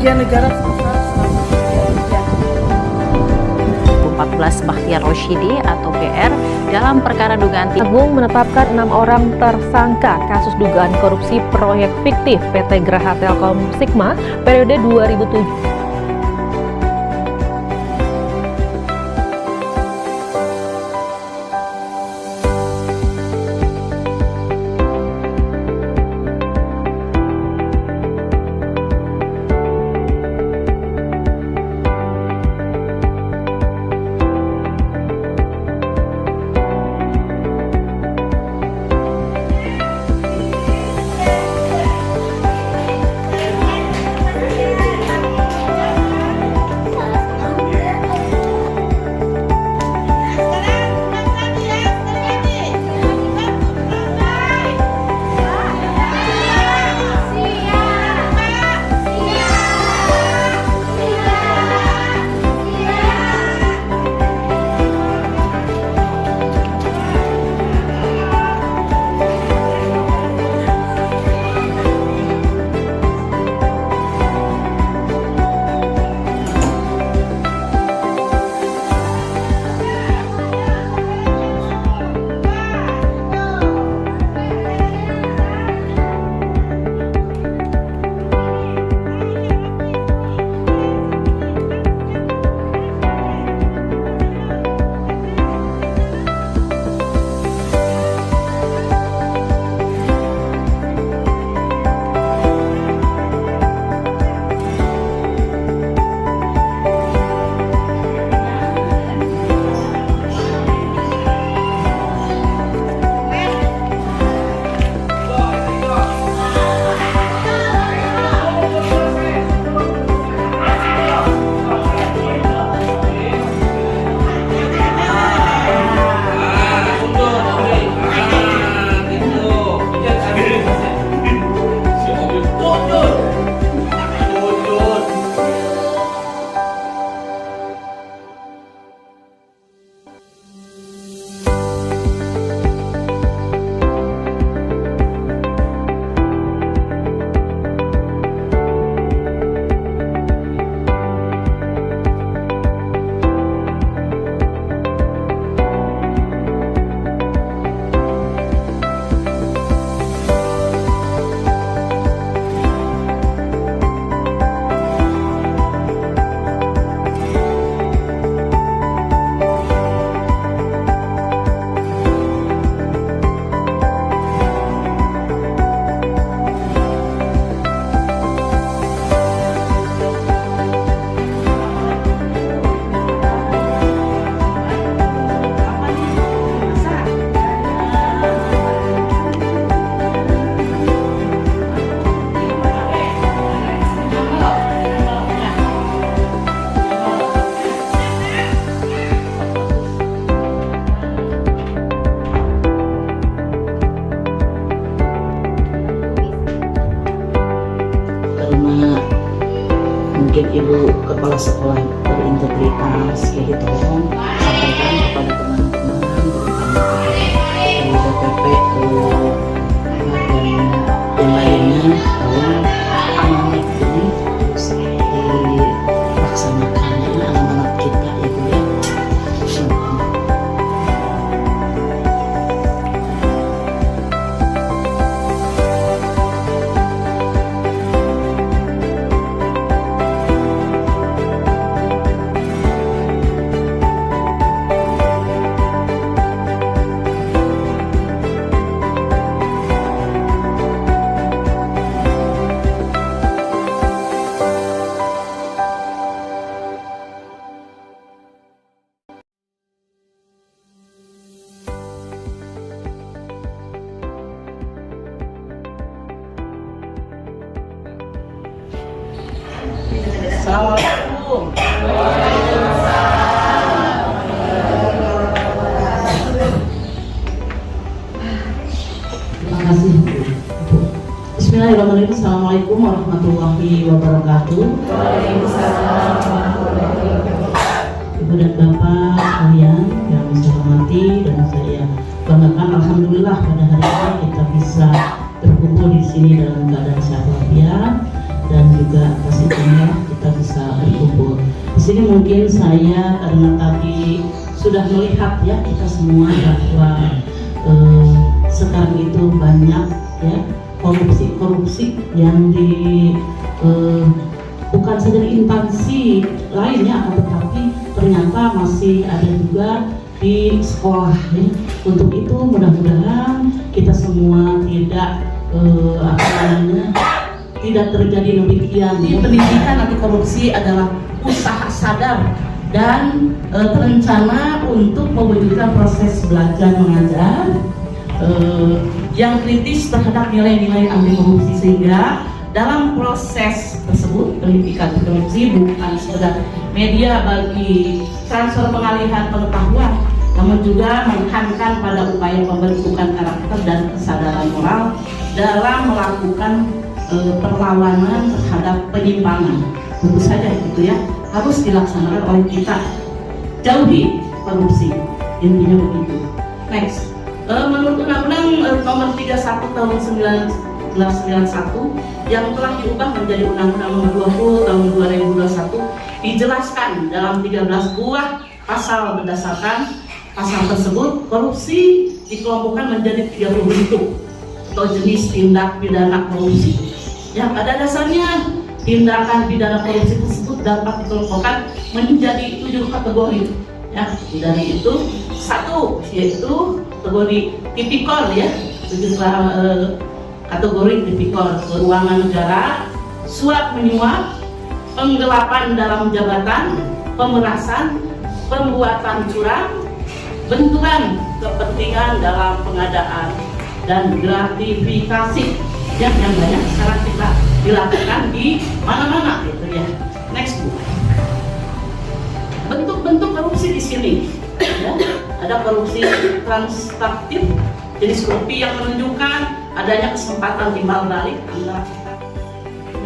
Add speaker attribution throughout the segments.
Speaker 1: kerugian negara sebesar
Speaker 2: 14 Bakhtiar Rosyidi atau BR dalam perkara dugaan
Speaker 3: Agung menetapkan 6 orang tersangka kasus dugaan korupsi proyek fiktif PT Graha Telkom Sigma periode 2007.
Speaker 4: Mungkin ibu kepala sekolah berintegritas kayak gitu, sampaikan kepada teman-teman terutama BPP dan yang lainnya bahwa amanat ini harus dilaksanakan karena anak-anak kita ibu ya.
Speaker 1: Assalamualaikum.
Speaker 4: Terima kasih. Bismillahirrahmanirrahim. Assalamualaikum warahmatullahi wabarakatuh. Ibu dan Bapak sekalian yang saya hormati dan saya banggakan, alhamdulillah pada hari ini kita bisa berkumpul di sini dalam keadaan sehat walafiat dan juga pastinya mungkin saya karena tadi sudah melihat ya kita semua bahwa sekarang itu banyak ya korupsi yang bukan saja di instansi lainnya, akan tetapi ternyata masih ada juga di sekolah ya. Untuk itu mudah-mudahan kita semua tidak terjadi demikian. Pendidikan anti korupsi adalah usaha sadar dan terencana untuk mewujudkan proses belajar mengajar yang kritis terhadap nilai-nilai anti korupsi, sehingga dalam proses tersebut pendidikan anti korupsi bukan sekedar media bagi transfer pengalihan pengetahuan, namun juga menekankan pada upaya pembentukan karakter dan kesadaran moral dalam melakukan perlawanan terhadap penyimpangan. Tentu saja itu ya harus dilaksanakan oleh kita. Jauhi korupsi, intinya begitu. Next, menurut Undang-Undang Nomor 31 Tahun 1991 yang telah diubah menjadi Undang-Undang Nomor 20 Tahun 2021 dijelaskan dalam 13 buah pasal. Berdasarkan pasal tersebut, korupsi dikelompokkan menjadi 30 bentuk atau jenis tindak pidana korupsi. Yang pada dasarnya tindakan pidana korupsi tersebut dapat dikelompokkan menjadi 7 kategori. Ya, dari itu 1 yaitu kategori tipikor ya, 7 kategori tipikor: keuangan negara, suap menyuap, penggelapan dalam jabatan, pemerasan, pembuatan curang, benturan kepentingan dalam pengadaan, dan gratifikasi yang banyak sekarang kita dilakukan di mana-mana gitu ya. Next Bu. Bentuk-bentuk korupsi di sini ya. Ada korupsi transaktif, jenis korupsi yang menunjukkan adanya kesempatan timbal balik antara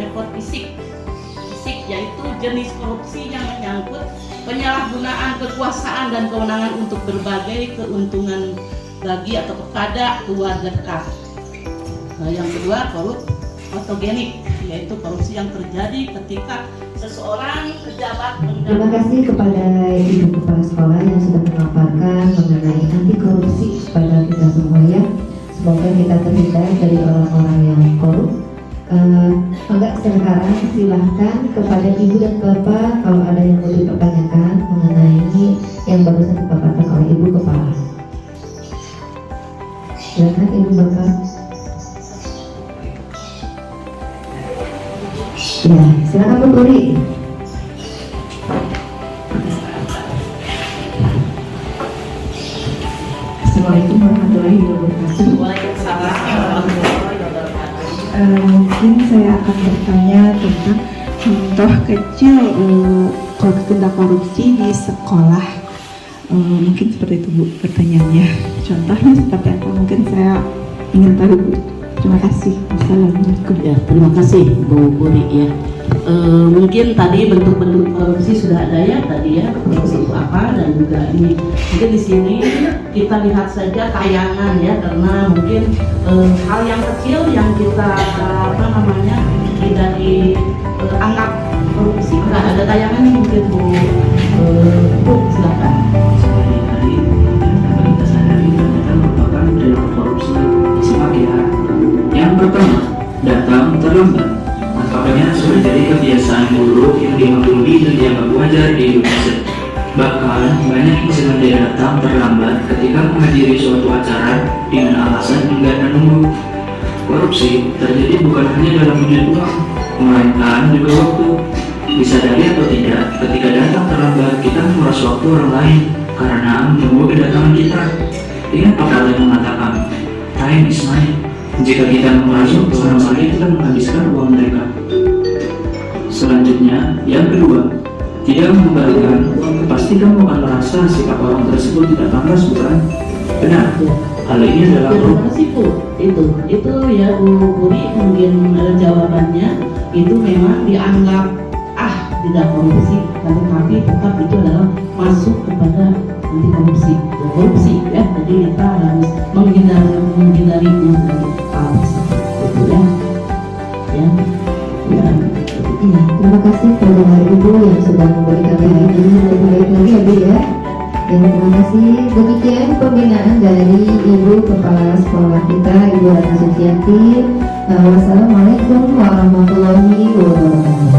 Speaker 4: nepotisme fisik, yaitu jenis korupsi yang menyangkut penyalahgunaan kekuasaan dan kewenangan untuk berbagai keuntungan bagi atau kepada keluarga dekat. Nah, yang kedua korupsi fotogenik, yaitu korupsi yang terjadi ketika seseorang pejabat.
Speaker 1: Terima kasih kepada Ibu Kepala Sekolah yang sudah memaparkan mengenai anti korupsi kepada kita semua ya. Semoga kita terhindar dari orang-orang yang korup. Enggak, sekarang silahkan kepada Ibu dan Bapak kalau ada yang mau dipertanyakan mengenai yang barusan dipaparkan oleh Ibu Kepala. Silakan Ibu Bapak. Ya, silakan Bu Guri.
Speaker 5: Assalamualaikum warahmatullahi wabarakatuh.
Speaker 4: Waalaikumsalam warahmatullahi wabarakatuh.
Speaker 5: Mungkin saya akan bertanya tentang contoh kecil tindak korupsi di sekolah. Mungkin seperti itu Bu pertanyaannya. Contohnya seperti apa? Mungkin saya ingin tahu Bu. Terima kasih. Assalamualaikum.
Speaker 4: Ya, terima kasih Bu Guri ya. Mungkin tadi bentuk-bentuk korupsi sudah ada ya tadi ya, korupsi itu apa, dan juga ini mungkin di sini kita lihat saja tayangan ya, karena mungkin hal yang kecil yang kita tidak dianggap korupsi. Nggak ada tayangannya mungkin Bu. Silakan.
Speaker 6: Sehari-hari kita sadari ternyata merupakan perilaku korupsi simak ya. Yang pertama, datang terlambat. Nampaknya sudah jadi kebiasaan buruk yang dimaklumi dan dianggap wajar di Indonesia. Bahkan banyak yang sengaja datang terlambat ketika menghadiri suatu acara dengan alasan enggan menunggu. Korupsi terjadi bukan hanya dalam wujud uang, melainkan juga waktu. Disadari atau tidak, ketika datang terlambat kita menguras waktu orang lain karena menunggu kedatangan kita. Ingat pepatah yang mengatakan, time is money. Jika kita menguras waktu orang lain, kita menghabiskan uang mereka. Selanjutnya, yang kedua, tidak mengembalikan. Pasti kamu akan merasa sikap orang tersebut tidak pantas, bukan? Benar. Hal ini adalah
Speaker 4: terima kasih Bu. Itu ya Bu Guri, mungkin jawabannya itu memang dianggap tidak korupsi, tetapi tetap itu adalah masuk kepada anti korupsi ya. Jadi kita harus menghindarinya dari hal tersebut gitu ya.
Speaker 1: Iya, terima kasih kepada Ibu yang sudah memberikan ini kasih. Demikian pembinaan dari Ibu Kepala Sekolah kita, Ibu Ratna Suciati. Wassalamualaikum warahmatullahi wabarakatuh.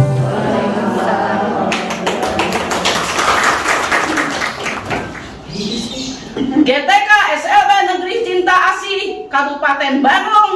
Speaker 4: GTK SLB Negeri Cinta Asih Kabupaten Bandung